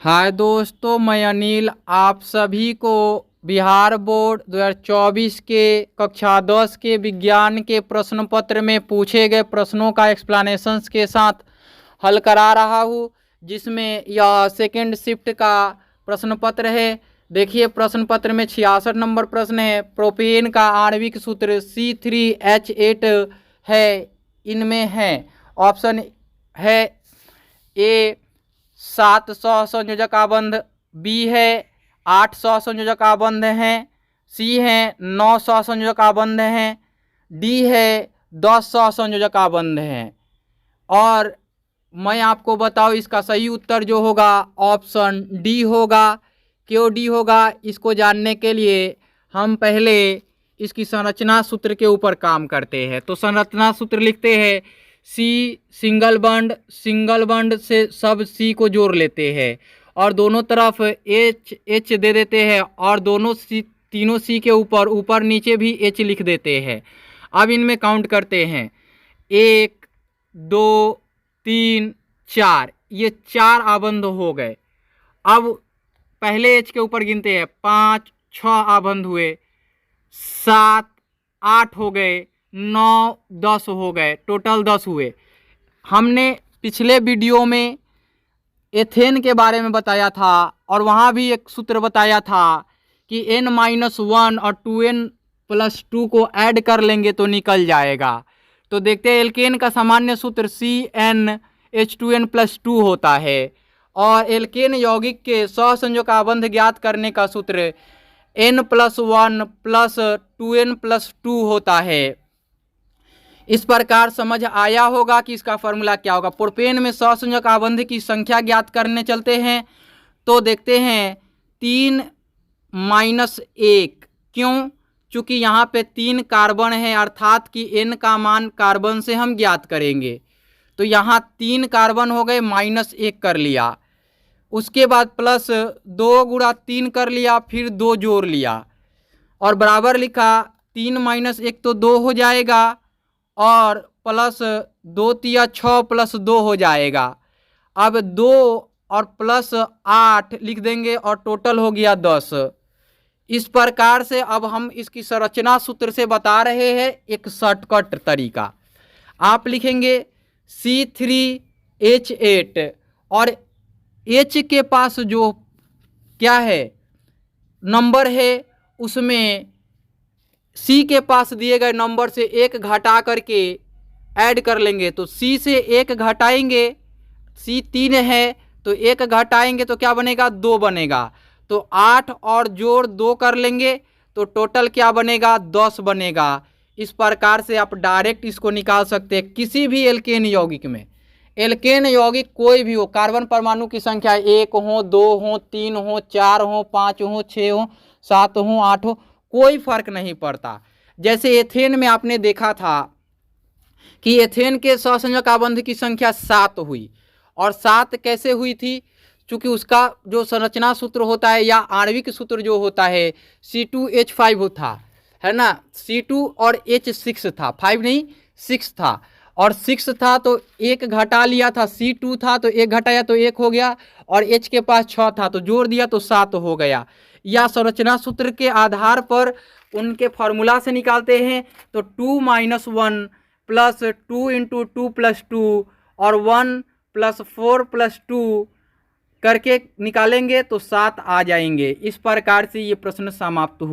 हाय दोस्तों, मैं अनिल आप सभी को बिहार बोर्ड 2024 के कक्षा 10 के विज्ञान के प्रश्न पत्र में पूछे गए प्रश्नों का एक्सप्लेनेशंस के साथ हल करा रहा हूँ, जिसमें यह सेकेंड शिफ्ट का प्रश्न पत्र है। देखिए, प्रश्न पत्र में 66 नंबर प्रश्न है। प्रोपेन का आणविक सूत्र C3H8 है। इनमें है ऑप्शन है ए 700 संयोजक आबंध, बी है 800 संयोजक आबंध हैं, सी है 900 संयोजक आबंध हैं, डी है 1000 संयोजक आबंध हैं। और मैं आपको बताऊं, इसका सही उत्तर जो होगा ऑप्शन डी होगा। क्यों डी होगा, इसको जानने के लिए हम पहले इसकी संरचना सूत्र के ऊपर काम करते हैं। तो संरचना सूत्र लिखते हैं, सी सिंगल बॉन्ड से सब सी को जोड़ लेते हैं और दोनों तरफ एच दे देते हैं और तीनों सी के ऊपर नीचे भी एच लिख देते हैं। अब इनमें काउंट करते हैं, 1 2 3 4, ये 4 आबंध हो गए। अब पहले एच के ऊपर गिनते हैं, 5 6 आबंध हुए, 7 8 हो गए, 9 10 हो गए, टोटल 10 हुए। हमने पिछले वीडियो में एथेन के बारे में बताया था और वहाँ भी एक सूत्र बताया था कि n-1 और 2n+2 को ऐड कर लेंगे तो निकल जाएगा। तो देखते हैं, एल्केन का सामान्य सूत्र CnH2n+2 होता है और एल्केन यौगिक के सहसंयोजक आबंध ज्ञात करने का सूत्र n+1 + 2n+2 होता है। इस प्रकार समझ आया होगा कि इसका फॉर्मूला क्या होगा। प्रोपेन में सहसंयोजक आबंध की संख्या ज्ञात करने चलते हैं। तो देखते हैं 3-1, क्यों? चूँकि यहाँ पे 3 कार्बन है, अर्थात कि n का मान कार्बन से हम ज्ञात करेंगे। तो यहाँ 3 कार्बन हो गए, -1 कर लिया, उसके बाद +2 × 3 कर लिया, फिर 2 जोड़ लिया और बराबर लिखा। 3 - 1 तो 2 हो जाएगा और +2 × 6 + 2 हो जाएगा। अब 2 और +8 लिख देंगे और टोटल हो गया 10। इस प्रकार से अब हम इसकी संरचना सूत्र से बता रहे हैं एक शॉर्टकट तरीका। आप लिखेंगे C3H8 और H के पास जो क्या है नंबर है, उसमें C के पास दिए गए नंबर से 1 घटा करके ऐड कर लेंगे। तो C से 1 घटाएंगे, C 3 है तो 1 घटाएंगे तो क्या बनेगा, 2 बनेगा। तो 8 और जोड़ 2 कर लेंगे तो टोटल क्या बनेगा, 10 बनेगा। इस प्रकार से आप डायरेक्ट इसको निकाल सकते हैं। किसी भी एल्केन यौगिक में, एल्केन यौगिक कोई भी हो, कार्बन परमाणु की संख्या 1 हो, 2 हो, 3 हो, 4 हो, 5 हो, 6 हो, 7 हो, 8 हो, कोई फर्क नहीं पड़ता। जैसे एथेन में आपने देखा था कि एथेन के सहसंयोजक आबंध की संख्या 7 हुई और 7 कैसे हुई थी? चूँकि उसका जो संरचना सूत्र होता है या आणविक सूत्र जो होता है C2H5 था, है ना। C2 और H6 था, 5 नहीं 6 था, और 6 था तो 1 घटा लिया था। C2 था तो 1 घटाया तो 1 हो गया और H के पास 6 था तो जोड़ दिया तो 7 हो गया। या संरचना सूत्र के आधार पर उनके फॉर्मूला से निकालते हैं तो 2 - 1 + 2 × 2 + 2 और 1 + 4 + 2 करके निकालेंगे तो 7 आ जाएंगे। इस प्रकार से ये प्रश्न समाप्त हुआ।